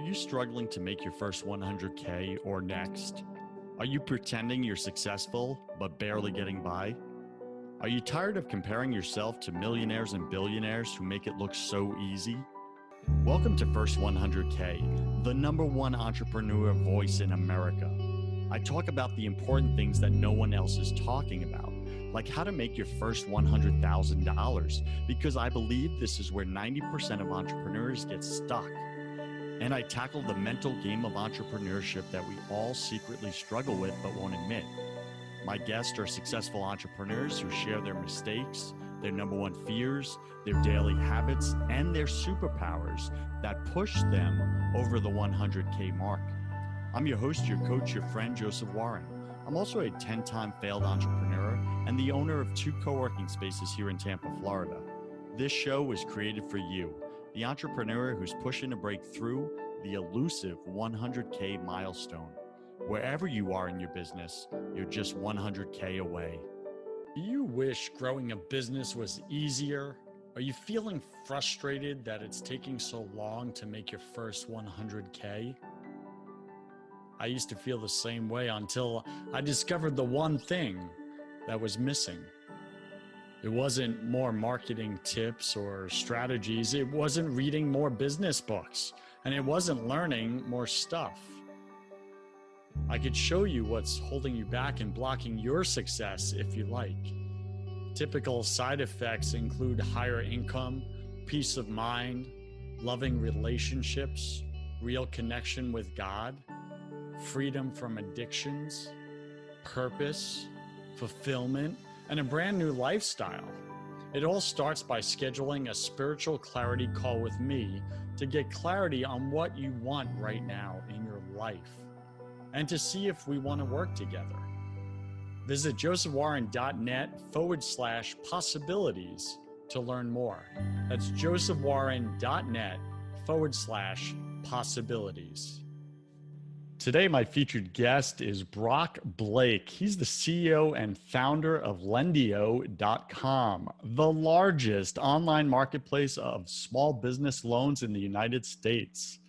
you struggling to make your first 100K or next? Are you pretending you're successful but barely getting by? Are you tired of comparing yourself to millionaires and billionaires who make it look so easy? Welcome to First 100K, the #1 entrepreneur voice in America. I talk about the important things that no one else is talking about, like how to make your first $100,000, because I believe this is where 90% of entrepreneurs get stuck. And I tackle the mental game of entrepreneurship that we all secretly struggle with but won't admit. My guests are successful entrepreneurs who share their mistakes, their #1 fears, their daily habits, and their superpowers that push them over the 100K mark. I'm your host, your coach, your friend, Joseph Warren. I'm also a 10-time failed entrepreneur and the owner of 2 co-working spaces here in Tampa, Florida. This show was created for you, the entrepreneur who's pushing to break through the elusive 100K milestone. Wherever you are in your business, you're just 100K away. Do you wish growing a business was easier? Are you feeling frustrated that it's taking so long to make your first 100K? I used to feel the same way until I discovered the one thing that was missing. It wasn't more marketing tips or strategies. It wasn't reading more business books, and it wasn't learning more stuff. I could show you what's holding you back and blocking your success if you like. Typical side effects include higher income, peace of mind, loving relationships, real connection with God, freedom from addictions, purpose, fulfillment, and a brand new lifestyle. It all starts by scheduling a spiritual clarity call with me to get clarity on what you want right now in your life and to see if we want to work together. Visit josephwarren.net/possibilities to learn more. That's josephwarren.net/possibilities. Today, my featured guest is Brock Blake. He's the CEO and founder of Lendio.com, the largest online marketplace of small business loans in the United States.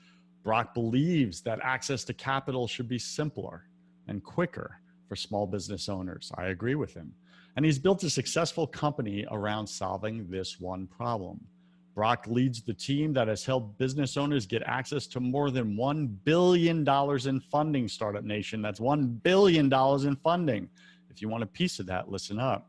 Brock believes that access to capital should be simpler and quicker for small business owners. I agree with him. And he's built a successful company around solving this one problem. Brock leads the team that has helped business owners get access to more than $1 billion in funding, Startup Nation. That's $1 billion in funding. If you want a piece of that, listen up.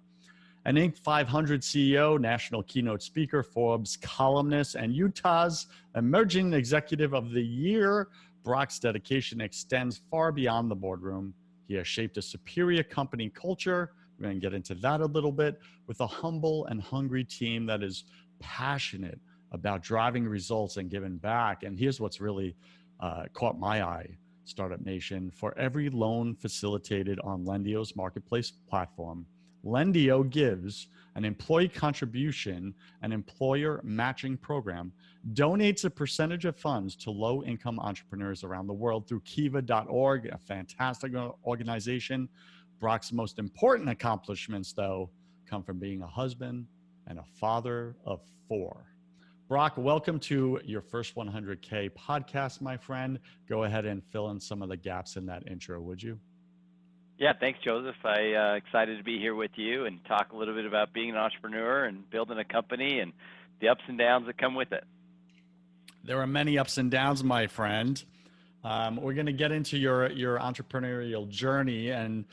An Inc. 500 CEO, national keynote speaker, Forbes columnist, and Utah's Emerging Executive of the Year, Brock's dedication extends far beyond the boardroom. He has shaped a superior company culture. We're going to get into that a little bit, with a humble and hungry team that is passionate about driving results and giving back. And here's what's really caught my eye, Startup Nation. For every loan facilitated on Lendio's marketplace platform, Lendio gives an employee contribution and employer matching program, donates a percentage of funds to low-income entrepreneurs around the world through kiva.org, a fantastic organization. Brock's most important accomplishments, though, come from being a husband and a father of 4. Brock, welcome to your first 100K podcast, my friend. Go ahead and fill in some of the gaps in that intro, would you? Yeah, thanks, Joseph. Excited to be here with you and talk a little bit about being an entrepreneur and building a company and the ups and downs that come with it. There are many ups and downs, my friend. We're going to get into your entrepreneurial journey. And,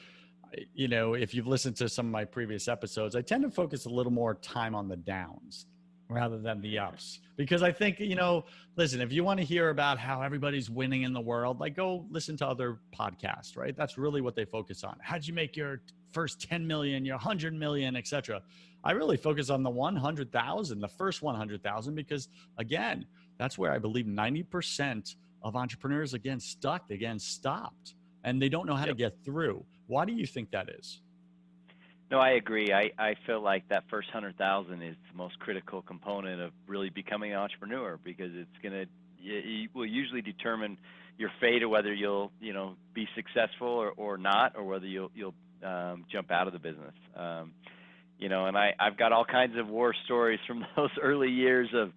you know, if you've listened to some of my previous episodes, I tend to focus a little more time on the downs rather than the ups, because I think, you know, listen, if you want to hear about how everybody's winning in the world, like, go listen to other podcasts, right? That's really what they focus on. How'd you make your first 10 million, your 100 million, et cetera? I really focus on the 100,000, the first 100,000, because again, that's where I believe 90% of entrepreneurs again stuck, again stopped, and they don't know how to get through. Why do you think that is? No, I agree. I feel like that first 100,000 is the most critical component of really becoming an entrepreneur, because it will usually determine your fate of whether you'll be successful or not, or whether you'll jump out of the business. And I've got all kinds of war stories from those early years of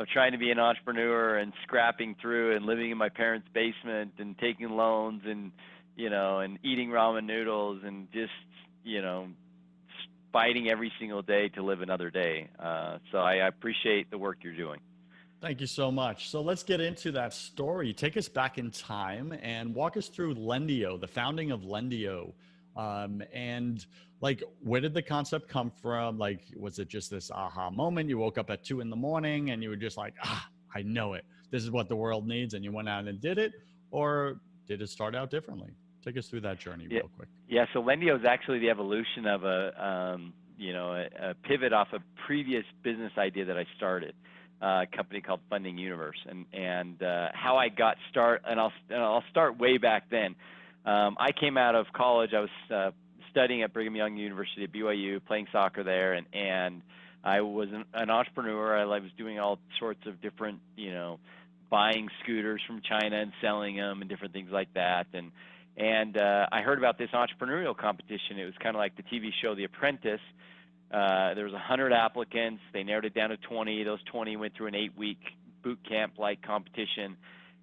of trying to be an entrepreneur and scrapping through and living in my parents' basement and taking loans and, and eating ramen noodles and just, fighting every single day to live another day. So I appreciate the work you're doing. Thank you so much. So let's get into that story. Take us back in time and walk us through Lendio, the founding of Lendio. And like, where did the concept come from? Like, was it just this aha moment? You woke up at 2 a.m. and you were just like, I know it. This is what the world needs. And you went out and did it. Or did it start out differently? Take us through that journey real quick. Yeah. So Lendio is actually the evolution of a pivot off a previous business idea that I started. A company called Funding Universe, and how I got started, and I'll start way back then. I came out of college. I was studying at Brigham Young University at BYU, playing soccer there, and I was an entrepreneur. I was doing all sorts of different, buying scooters from China and selling them and different things like that. And I heard about this entrepreneurial competition. It was kind of like the TV show The Apprentice. There was 100 applicants. They narrowed it down to 20. Those 20 went through an 8-week boot camp-like competition,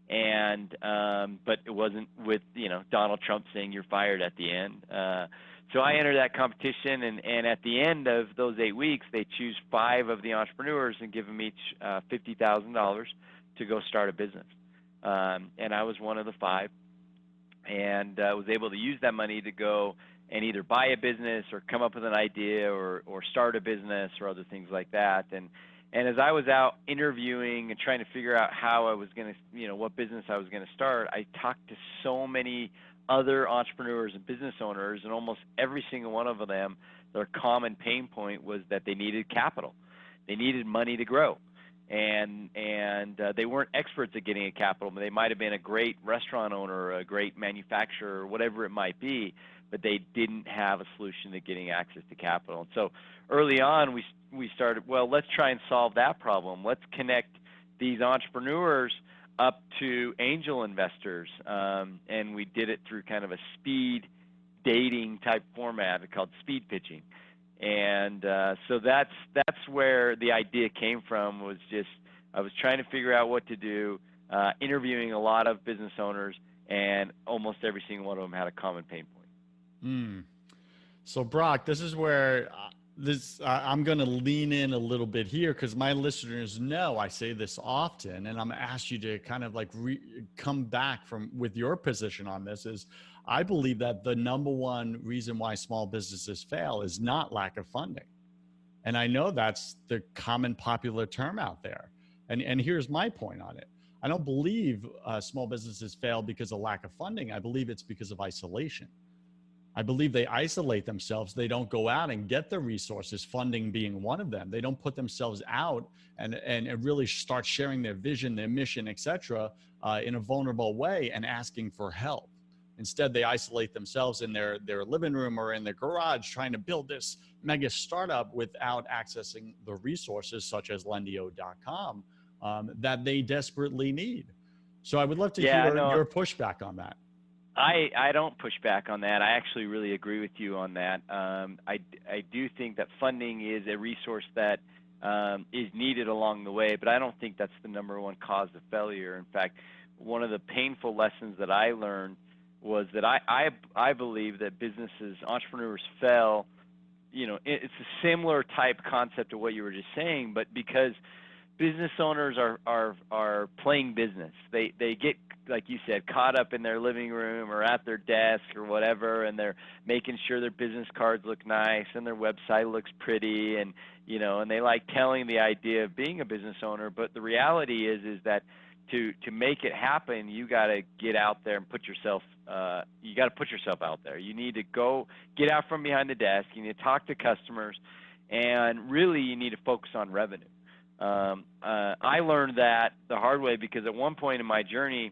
and but it wasn't with Donald Trump saying you're fired at the end. So I entered that competition, and at the end of those 8 weeks, they choose 5 of the entrepreneurs and give them each $50,000 to go start a business. And I was one of the 5, and was able to use that money to go and either buy a business or come up with an idea or start a business or other things like that. And as I was out interviewing and trying to figure out how I was going to, what business I was going to start, I talked to so many other entrepreneurs and business owners, and almost every single one of them, their common pain point was that they needed capital. They needed money to grow. And they weren't experts at getting a capital, but they might have been a great restaurant owner or a great manufacturer or whatever it might be, but they didn't have a solution to getting access to capital. And so early on, we started, well, let's try and solve that problem. Let's connect these entrepreneurs up to angel investors, and we did it through kind of a speed dating type format called speed pitching. And so that's where the idea came from. Was just I was trying to figure out what to do, interviewing a lot of business owners, and almost every single one of them had a common pain point. So Brock, this is where I'm going to lean in a little bit here, because my listeners know I say this often, and I'm going to ask you to kind of like come back with your position on this. Is I believe that the number one reason why small businesses fail is not lack of funding. And I know that's the common popular term out there. And here's my point on it. I don't believe small businesses fail because of lack of funding. I believe it's because of isolation. I believe they isolate themselves. They don't go out and get the resources, funding being one of them. They don't put themselves out and really start sharing their vision, their mission, et cetera, in a vulnerable way and asking for help. Instead, they isolate themselves in their living room or in their garage trying to build this mega startup without accessing the resources such as Lendio.com that they desperately need. So I would love to hear your pushback on that. I don't push back on that. I actually really agree with you on that. I do think that funding is a resource that is needed along the way, but I don't think that's the number one cause of failure. In fact, one of the painful lessons that I learned was that I believe that entrepreneurs fail. It's a similar type concept to what you were just saying, but because business owners are playing business, they get, like you said, caught up in their living room or at their desk or whatever, and they're making sure their business cards look nice and their website looks pretty, and and they like telling the idea of being a business owner. But the reality is that to make it happen, you got to get out there and put yourself out there. You need to go get out from behind the desk. You need to talk to customers, and really you need to focus on revenue. I learned that the hard way, because at one point in my journey,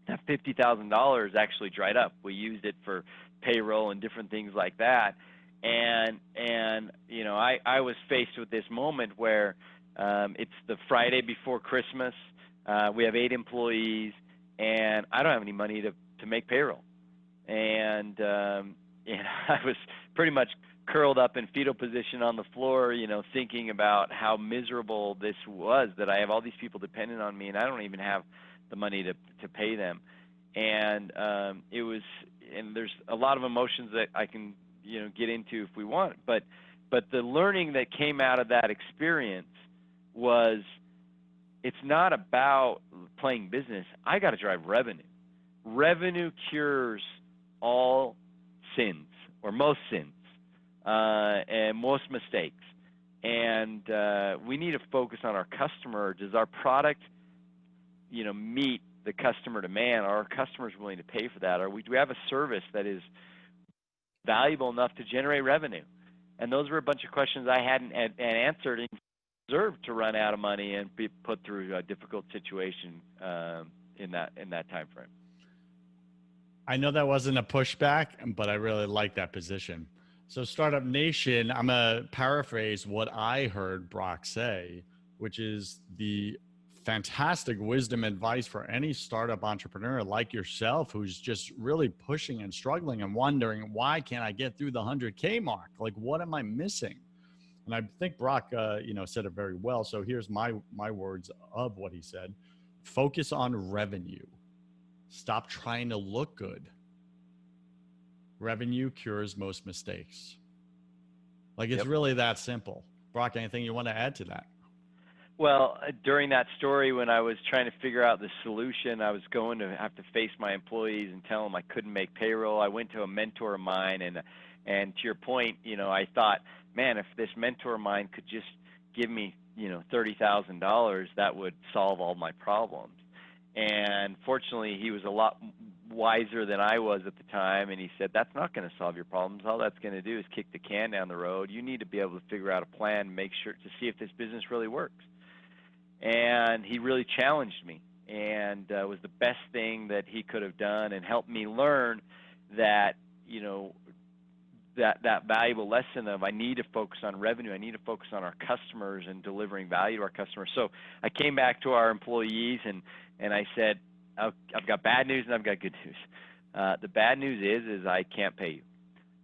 that $50,000 actually dried up. We used it for payroll and different things like that. And I was faced with this moment where it's the Friday before Christmas. We have 8 employees, and I don't have any money to make payroll. And I was pretty much curled up in fetal position on the floor, thinking about how miserable this was, that I have all these people dependent on me and I don't even have the money to pay them. And and there's a lot of emotions that I can, get into if we want, but the learning that came out of that experience was, it's not about playing business. I got to drive revenue. Revenue cures all sins, or most sins, and most mistakes. And we need to focus on our customer. Does our product, meet the customer demand? Are our customers willing to pay for that? Do we have a service that is valuable enough to generate revenue? And those were a bunch of questions I hadn't answered, and deserved to run out of money and be put through a difficult situation in that time frame. I know that wasn't a pushback, but I really like that position. So Startup Nation, I'm going to paraphrase what I heard Brock say, which is the fantastic wisdom advice for any startup entrepreneur like yourself, who's just really pushing and struggling and wondering, why can't I get through the 100K mark? Like, what am I missing? And I think Brock, said it very well. So here's my words of what he said. Focus on revenue. Stop trying to look good. Revenue cures most mistakes. Like, it's really that simple. Brock, anything you want to add to that? Well, during that story, when I was trying to figure out the solution, I was going to have to face my employees and tell them I couldn't make payroll. I went to a mentor of mine, and to your point, I thought, man, if this mentor of mine could just give me, $30,000, that would solve all my problems. And fortunately, he was a lot wiser than I was at the time, and he said, that's not going to solve your problems. All that's going to do is kick the can down the road. You need to be able to figure out a plan, make sure to see if this business really works. And he really challenged me, and was the best thing that he could have done, and helped me learn that, that valuable lesson of, I need to focus on revenue. I need to focus on our customers and delivering value to our customers. So I came back to our employees and I said, I've got bad news and I've got good news. The bad news is I can't pay you.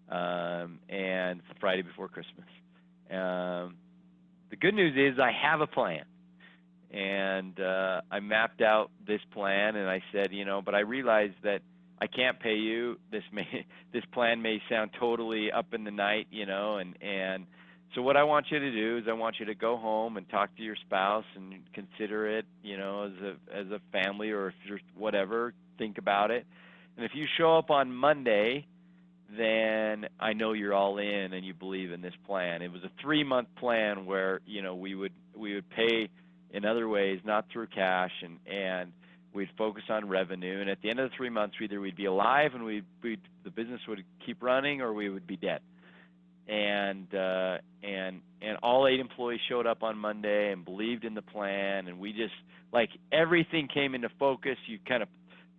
And it's the Friday before Christmas. The good news is I have a plan. And I mapped out this plan, and I said, but I realized that I can't pay you. This plan may sound totally up in the night, and so what I want you to do is I want you to go home and talk to your spouse and consider it, as a family, or if you're whatever, think about it. And if you show up on Monday, then I know you're all in and you believe in this plan. It was a 3-month plan where, we would pay in other ways, not through cash, and we'd focus on revenue. And at the end of the 3 months, either we'd be alive and the business would keep running, or we would be dead. And all 8 employees showed up on Monday and believed in the plan, and we just, like, everything came into focus. You kind of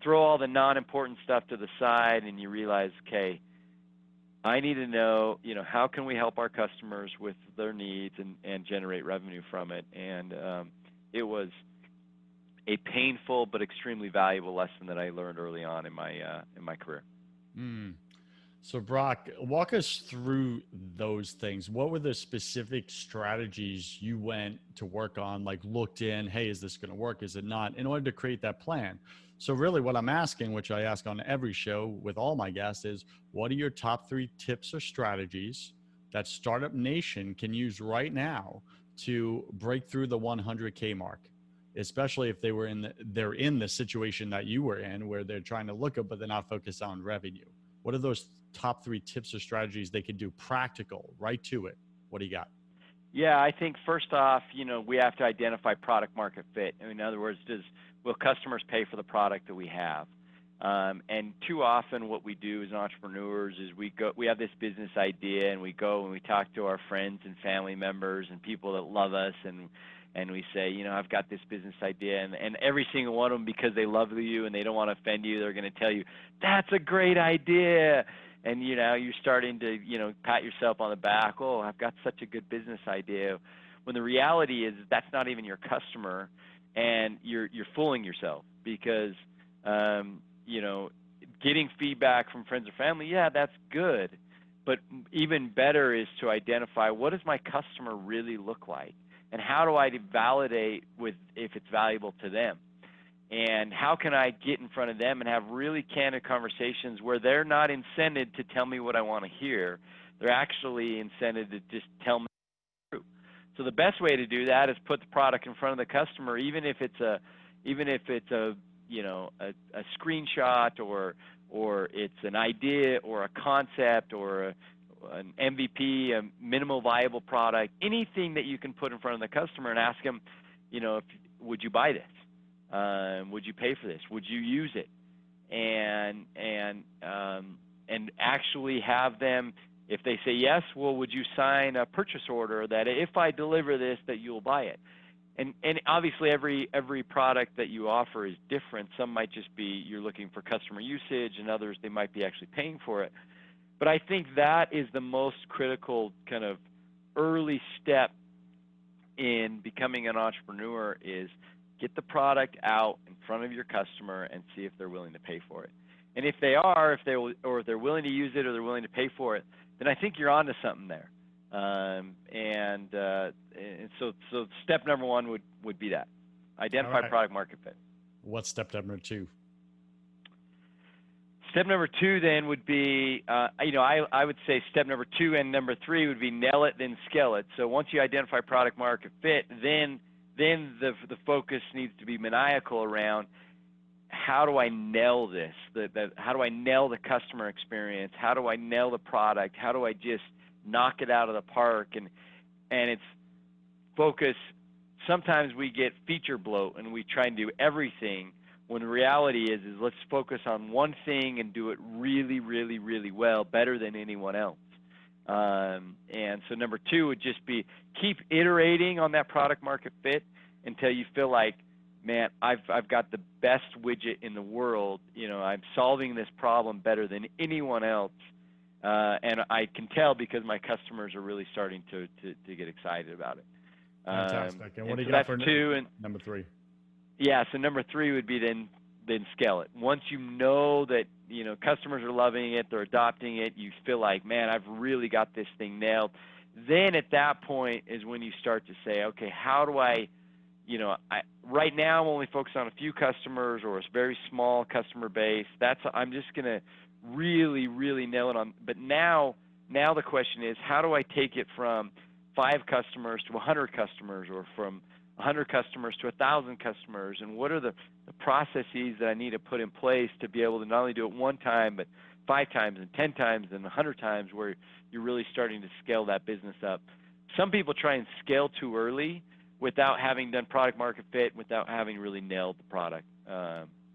throw all the non-important stuff to the side, and you realize, okay, I need to know, how can we help our customers with their needs and generate revenue from it. And it was a painful but extremely valuable lesson that I learned early on in my career. So Brock, walk us through those things. What were the specific strategies you went to work on, like looked in, hey, is this going to work? Is it not? In order to create that plan. So really what I'm asking, which I ask on every show with all my guests, is what are your top 3 tips or strategies that Startup Nation can use right now to break through the 100K mark, especially if they're in the situation that you were in, where they're trying to look up, but they're not focused on revenue? What are those top 3 tips or strategies they could do practical, right to it? What do you got? Yeah, I think first off, we have to identify product market fit. In other words, will customers pay for the product that we have? And too often what we do as entrepreneurs is we have this business idea, and we go and we talk to our friends and family members and people that love us, and we say, I've got this business idea, and every single one of them, because they love you and they don't want to offend you, they're going to tell you, that's a great idea. And, you're starting to, pat yourself on the back. Oh, I've got such a good business idea. When the reality is that's not even your customer, and you're fooling yourself, because, getting feedback from friends or family, yeah, that's good. but even better is to identify, what does my customer really look like, and how do I validate if it's valuable to them, and how can I get in front of them and have really candid conversations where they're not incented to tell me what I want to hear. They're actually incented to just tell me the truth. So the best way to do that is put the product in front of the customer, even if it's a screenshot, or it's an idea or a concept or an MVP, a minimal viable product, anything that you can put in front of the customer and ask them, would you buy this? Would you pay for this? Would you use it? And actually have them, if they say yes, well, would you sign a purchase order that if I deliver this, that you'll buy it? And obviously every product that you offer is different. Some might just be you're looking for customer usage, and others they might be actually paying for it. But I think that is the most critical kind of early step in becoming an entrepreneur, is get the product out in front of your customer and see if they're willing to pay for it. And if they are, if they're willing to use it, or they're willing to pay for it, then I think you're onto something there. And so step number one would be that. Identify product market fit. What's step number two? Step number two then would be, I would say step number two and number three would be nail it, then scale it. So once you identify product market fit, then the focus needs to be maniacal around, how do I nail this? How do I nail the customer experience? How do I nail the product? How do I just knock it out of the park? And it's focus. Sometimes we get feature bloat and we try and do everything, when the reality is let's focus on one thing and do it really, really, really well, better than anyone else. And so number two would just be keep iterating on that product market fit until you feel like, man, I've got the best widget in the world. I'm solving this problem better than anyone else. And I can tell because my customers are really starting to get excited about it. Fantastic. And what do you got for number three? Yeah, so number three would be then scale it. Once you know that customers are loving it, they're adopting it, you feel like, man, I've really got this thing nailed. Then at that point is when you start to say, okay, how do I right now I'm only focused on a few customers or a very small customer base. I'm just going to really, really nail it on. But now the question is, how do I take it from 5 customers to 100 customers, or from 100 customers to 1,000 customers? And what are the processes that I need to put in place to be able to not only do it one time, but 5 times and 10 times and 100 times, where you're really starting to scale that business up? Some people try and scale too early without having done product market fit, without having really nailed the product.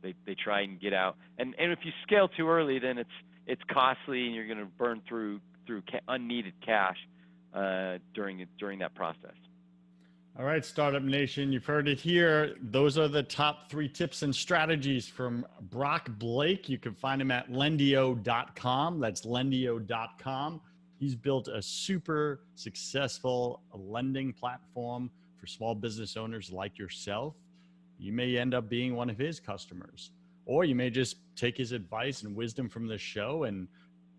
They try and get out, and if you scale too early, then it's costly, and you're going to burn through unneeded cash during that process. All right, Startup Nation, you've heard it here. Those are the top 3 tips and strategies from Brock Blake. You can find him at Lendio.com. That's Lendio.com. He's built a super successful lending platform for small business owners like yourself. You may end up being one of his customers, or you may just take his advice and wisdom from the show and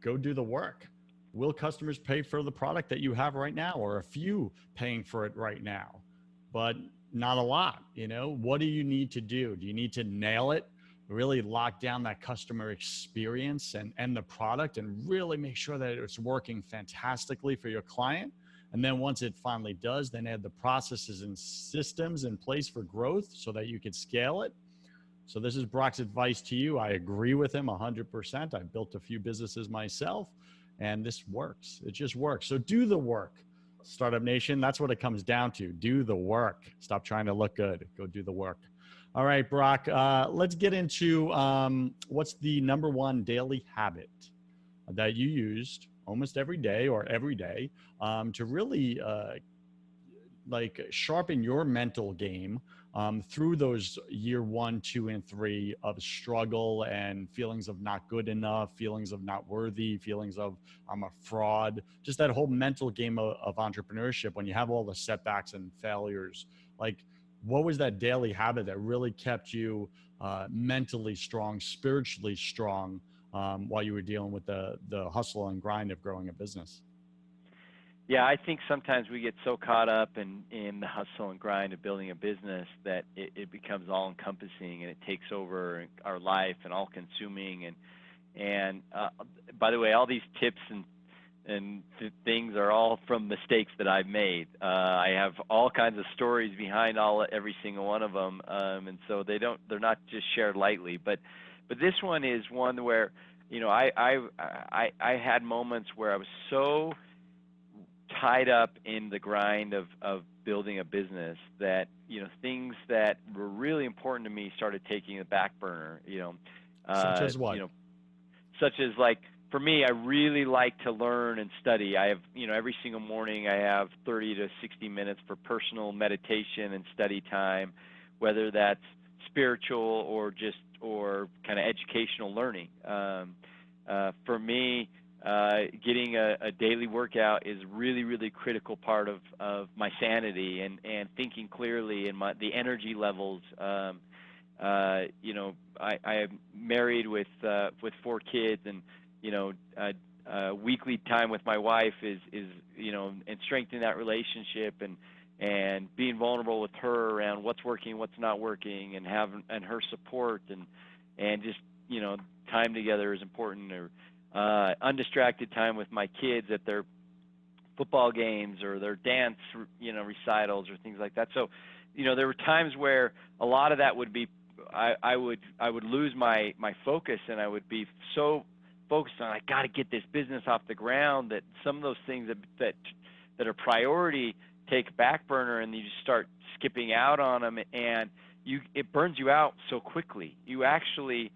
go do the work. Will customers pay for the product that you have right now, or a few paying for it right now, but not a lot? What do you need to do? Do you need to nail it, really lock down that customer experience and the product, and really make sure that it's working fantastically for your client? And then once it finally does, then add the processes and systems in place for growth so that you can scale it. So this is Brock's advice to you. I agree with him 100%. I've built a few businesses myself, and this works. It just works. So do the work, Startup Nation. That's what it comes down to. Do the work. Stop trying to look good. Go do the work. All right, Brock, let's get into what's the number one daily habit that you used almost every day or every day to really sharpen your mental game through those year 1, 2, and 3 of struggle and feelings of not good enough, feelings of not worthy, feelings of I'm a fraud, just that whole mental game of entrepreneurship when you have all the setbacks and failures. What was that daily habit that really kept you mentally strong, spiritually strong while you were dealing with the hustle and grind of growing a business? Yeah, I think sometimes we get so caught up in the hustle and grind of building a business that it becomes all encompassing, and it takes over our life and all consuming. And by the way, all these tips and things are all from mistakes that I've made. I have all kinds of stories behind every single one of them, and so they're not just shared lightly. But this one is one where, I had moments where I was so tied up in the grind of building a business that, things that were really important to me started taking a back burner. Such Uh, as you what? know, such as, like, for me, I really like to learn and study. I have, every single morning I have 30 to 60 minutes for personal meditation and study time, whether that's spiritual or kind of educational learning. For me, getting a daily workout is really, really critical part of my sanity and thinking clearly and the energy levels. I am married with 4 kids, and weekly time with my wife is and strengthening that relationship and being vulnerable with her around what's working, what's not working, and her support and just time together is important. Or undistracted time with my kids at their football games or their dance recitals or things like that. So there were times where a lot of that would be I would lose my focus, and I would be so focused on, I got to get this business off the ground, that some of those things that are priority take a back burner, and you just start skipping out on them, and it burns you out so quickly. You actually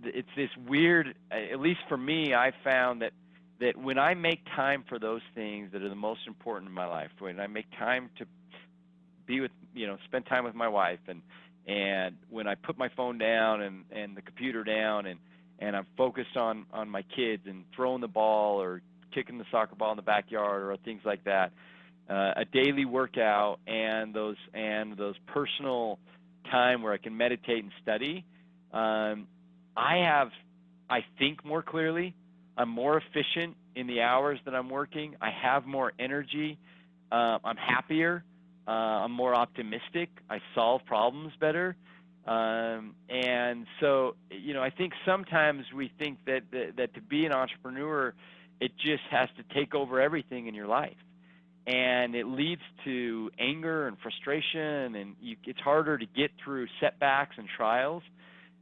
it's this weird, at least for me, I found that when I make time for those things that are the most important in my life, when I make time to be with, spend time with my wife, and when I put my phone down and the computer down, and I'm focused on my kids and throwing the ball or kicking the soccer ball in the backyard or things like that, a daily workout and those personal time where I can meditate and study, I think more clearly. I'm more efficient in the hours that I'm working. I have more energy. I'm happier. I'm more optimistic. I solve problems better. And so, I think sometimes we think that to be an entrepreneur, it just has to take over everything in your life. And it leads to anger and frustration, and it's harder to get through setbacks and trials.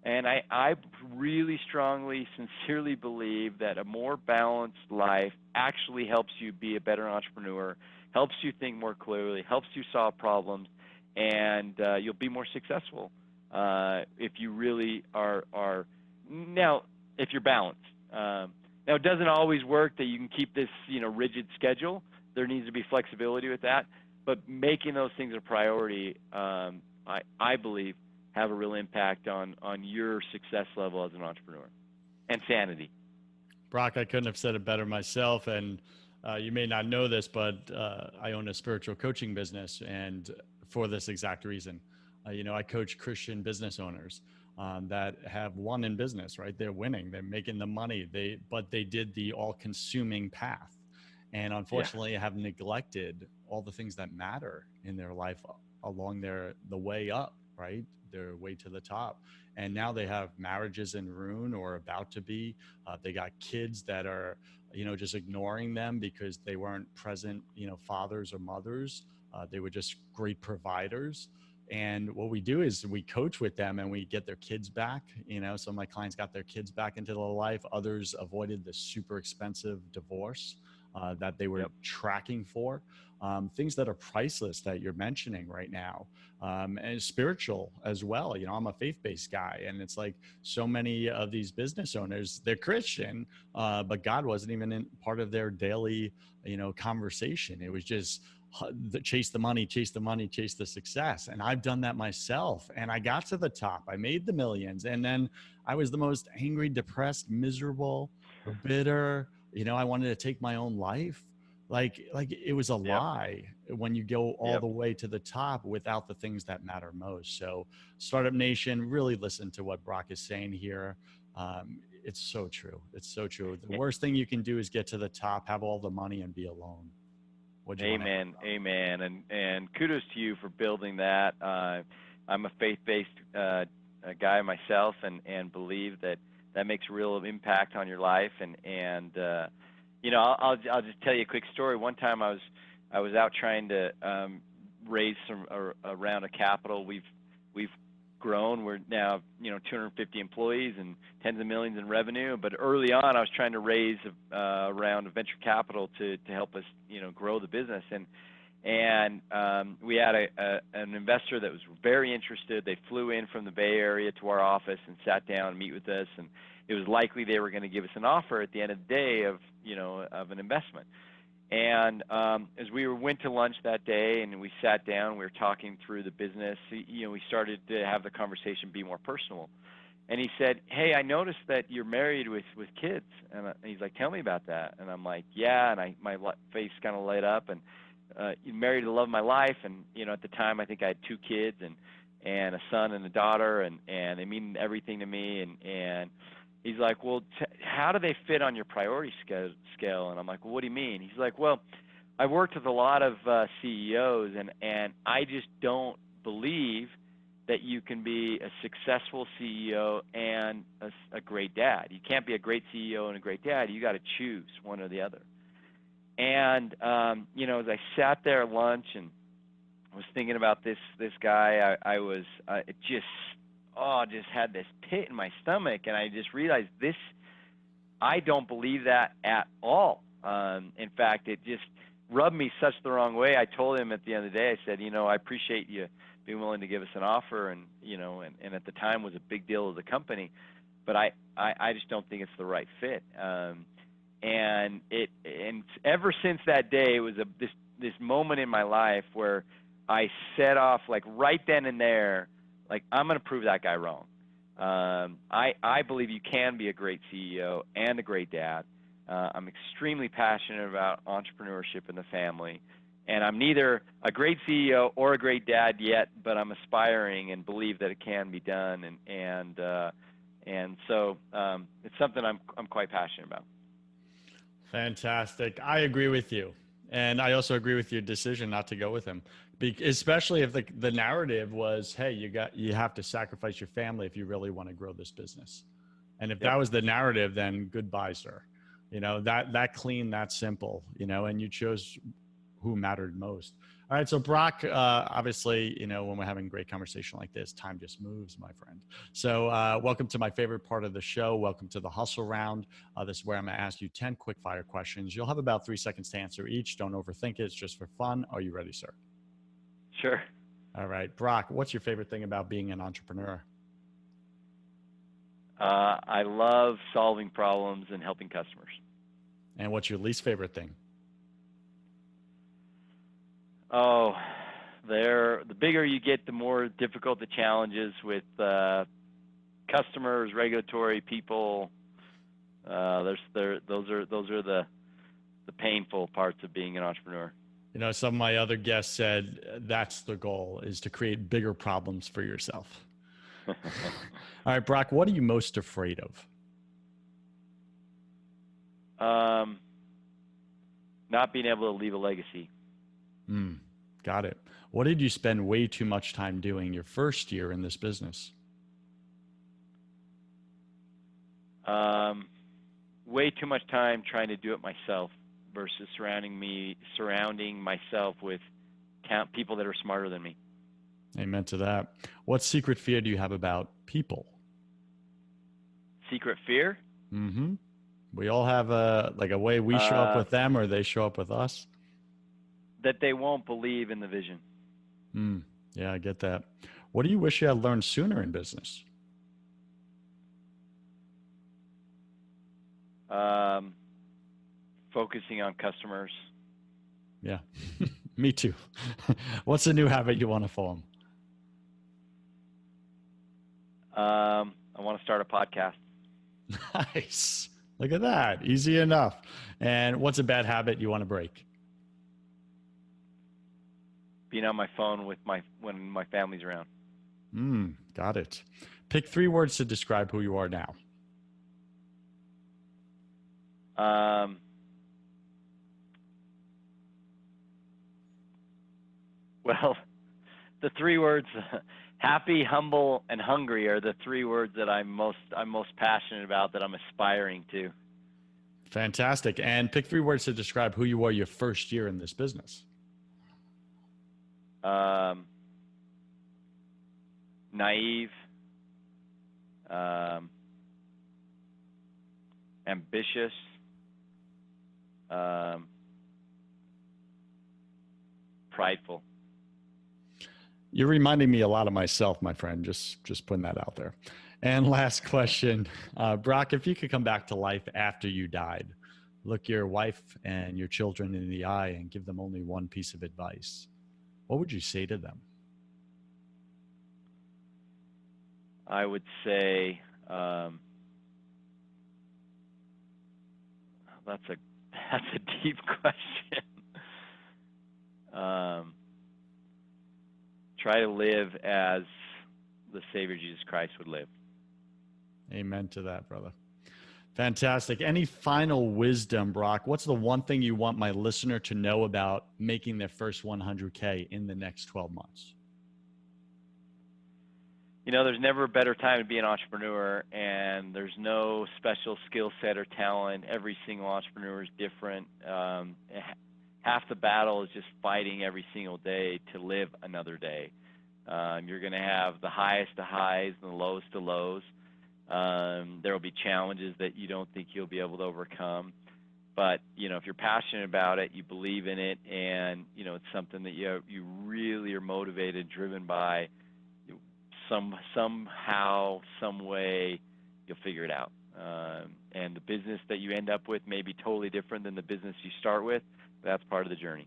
And I really strongly, sincerely believe that a more balanced life actually helps you be a better entrepreneur, helps you think more clearly, helps you solve problems, and you'll be more successful if you really are now, if you're balanced. Now, it doesn't always work that you can keep this rigid schedule. There needs to be flexibility with that, but making those things a priority, I believe, have a real impact on your success level as an entrepreneur and sanity. Brock, I couldn't have said it better myself. And you may not know this, but I own a spiritual coaching business, and for this exact reason, I coach Christian business owners that have won in business. Right, they're winning, they're making the money. But they did the all-consuming path, and Yeah. unfortunately, have neglected all the things that matter in their life along the way up. Right, their way to the top. And now they have marriages in ruin or about to be. They got kids that are just ignoring them because they weren't present fathers or mothers. They were just great providers. And what we do is we coach with them, and we get their kids back. Some of my clients got their kids back into their life. Others avoided the super expensive divorce that they were Yep. tracking for. Things that are priceless that you're mentioning right now, and spiritual as well. I'm a faith-based guy, and it's like so many of these business owners, they're Christian, but God wasn't even in part of their daily, conversation. It was just chase the money, chase the money, chase the success. And I've done that myself, and I got to the top. I made the millions, and then I was the most angry, depressed, miserable, bitter. I wanted to take my own life. Like it was a Yep. lie when you go all Yep. the way to the top without the things that matter most. So Startup Nation, really listen to what Brock is saying here. It's so true. It's so true. The worst thing you can do is get to the top, have all the money, and be alone. What do you want to Amen, amen, and kudos to you for building that. I'm a faith-based guy myself, and believe that makes a real impact on your life. And you know, I'll just tell you a quick story. One time I was out trying to raise a round of capital. We've grown. We're now 250 employees and tens of millions in revenue. But early on, I was trying to raise a round of venture capital to help us grow the business. And we had an investor that was very interested. They flew in from the Bay Area to our office and sat down and meet with us. And it was likely they were going to give us an offer at the end of the day of an investment. And as we went to lunch that day and we sat down, we were talking through the business, we started to have the conversation be more personal. And he said, "Hey, I noticed that you're married with kids." And he's like, "Tell me about that." And I'm like, "Yeah." And my face kind of lit up. And married the love of my life. And at the time, I think I had 2 kids and a son and a daughter, and they mean everything to me. And he's like, "Well, how do they fit on your priority scale?" And I'm like, "Well, what do you mean?" He's like, "Well, I've worked with a lot of CEOs, and I just don't believe that you can be a successful CEO and a great dad. You can't be a great CEO and a great dad. You got to choose one or the other." And as I sat there at lunch and was thinking about this guy, I was it just had this pit in my stomach, and I just realized I don't believe that at all. In fact, it just rubbed me such the wrong way. I told him at the end of the day, I said, I appreciate you being willing to give us an offer, and and at the time was a big deal of the company, but I just don't think it's the right fit. And ever since that day, it was this moment in my life where I set off, like, right then and there, like, I'm going to prove that guy wrong. I believe you can be a great CEO and a great dad. I'm extremely passionate about entrepreneurship in the family, and I'm neither a great CEO or a great dad yet, but I'm aspiring and believe that it can be done. And so it's something I'm quite passionate about. Fantastic. I agree with you. And I also agree with your decision not to go with him, especially if the narrative was, hey, you have to sacrifice your family if you really want to grow this business. And if that was the narrative, then goodbye, sir. That clean, that simple, and you chose who mattered most. All right. So Brock, obviously, when we're having a great conversation like this, time just moves, my friend. So welcome to my favorite part of the show. Welcome to the hustle round. This is where I'm going to ask you 10 quick fire questions. You'll have about 3 seconds to answer each. Don't overthink it. It's just for fun. Are you ready, sir? Sure. All right. Brock, what's your favorite thing about being an entrepreneur? I love solving problems and helping customers. And what's your least favorite thing? Oh, the bigger you get, the more difficult the challenges with customers, regulatory people. Those are the painful parts of being an entrepreneur. Some of my other guests said that's the goal, is to create bigger problems for yourself. All right, Brock, what are you most afraid of? Not being able to leave a legacy. Got it. What did you spend way too much time doing your first year in this business? Way too much time trying to do it myself versus surrounding myself with people that are smarter than me. Amen to that. What secret fear do you have about people? Secret fear? Mm-hmm. We all have a way we show up with them or they show up with us. That they won't believe in the vision. Yeah, I get that. What do you wish you had learned sooner in business? Focusing on customers. Yeah, me too. What's a new habit you want to form? I want to start a podcast. Nice. Look at that. Easy enough. And what's a bad habit you want to break? Being on my phone when my family's around. Got it. Pick 3 words to describe who you are now. Well, the three words, happy, humble, and hungry, are the three words that I'm most passionate about, that I'm aspiring to. Fantastic. And pick 3 words to describe who you were your first year in this business. Naive, ambitious, prideful. You're reminding me a lot of myself, my friend. Just putting that out there. And last question, Brock, if you could come back to life after you died, look your wife and your children in the eye and give them only one piece of advice, what would you say to them? I would say, that's a deep question. Try to live as the Savior Jesus Christ would live. Amen to that, brother. Fantastic. Any final wisdom, Brock? What's the one thing you want my listener to know about making their first 100K in the next 12 months? You know, there's never a better time to be an entrepreneur, and there's no special skill set or talent. Every single entrepreneur is different. Half the battle is just fighting every single day to live another day. You're going to have the highest of highs and the lowest of lows. There will be challenges that you don't think you'll be able to overcome. But, you know, if you're passionate about it, you believe in it, and, you know, it's something that you really are motivated, driven by, somehow, some way, you'll figure it out. And the business that you end up with may be totally different than the business you start with. That's part of the journey.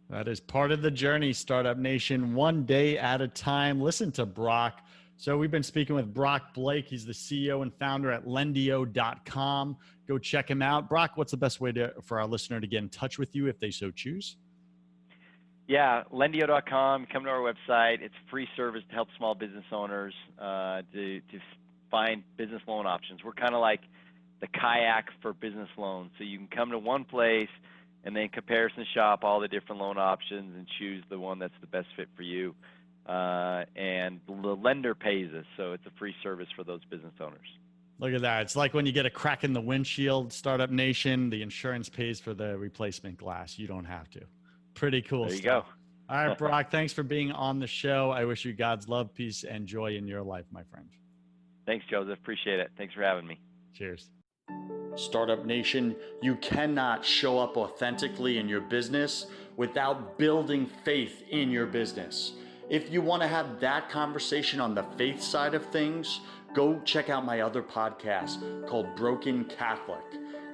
That is part of the journey, Startup Nation, one day at a time. Listen to Brock. So we've been speaking with Brock Blake. He's the CEO and founder at Lendio.com. Go check him out. Brock, what's the best way for our listener to get in touch with you if they so choose? Yeah, Lendio.com. Come to our website. It's a free service to help small business owners to find business loan options. We're kind of like the kayak for business loans. So you can come to one place and then comparison shop all the different loan options and choose the one that's the best fit for you. And the lender pays us, so it's a free service for those business owners. Look at that. It's like when you get a crack in the windshield, Startup Nation, the insurance pays for the replacement glass. You don't have to. Pretty cool There you stuff. go. All right, Brock, thanks for being on the show. I wish you God's love, peace, and joy in your life, my friend. Thanks, Joseph. Appreciate it. Thanks for having me. Cheers. Startup Nation, you cannot show up authentically in your business without building faith in your business. If you want to have that conversation on the faith side of things, go check out my other podcast called Broken Catholic.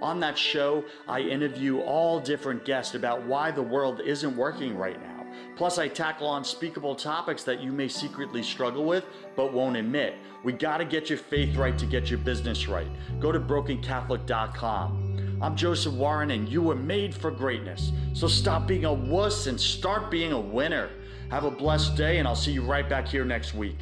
On that show, I interview all different guests about why the world isn't working right now. Plus, I tackle unspeakable topics that you may secretly struggle with, but won't admit. We got to get your faith right to get your business right. Go to BrokenCatholic.com. I'm Joseph Warren, and you were made for greatness. So stop being a wuss and start being a winner. Have a blessed day, and I'll see you right back here next week.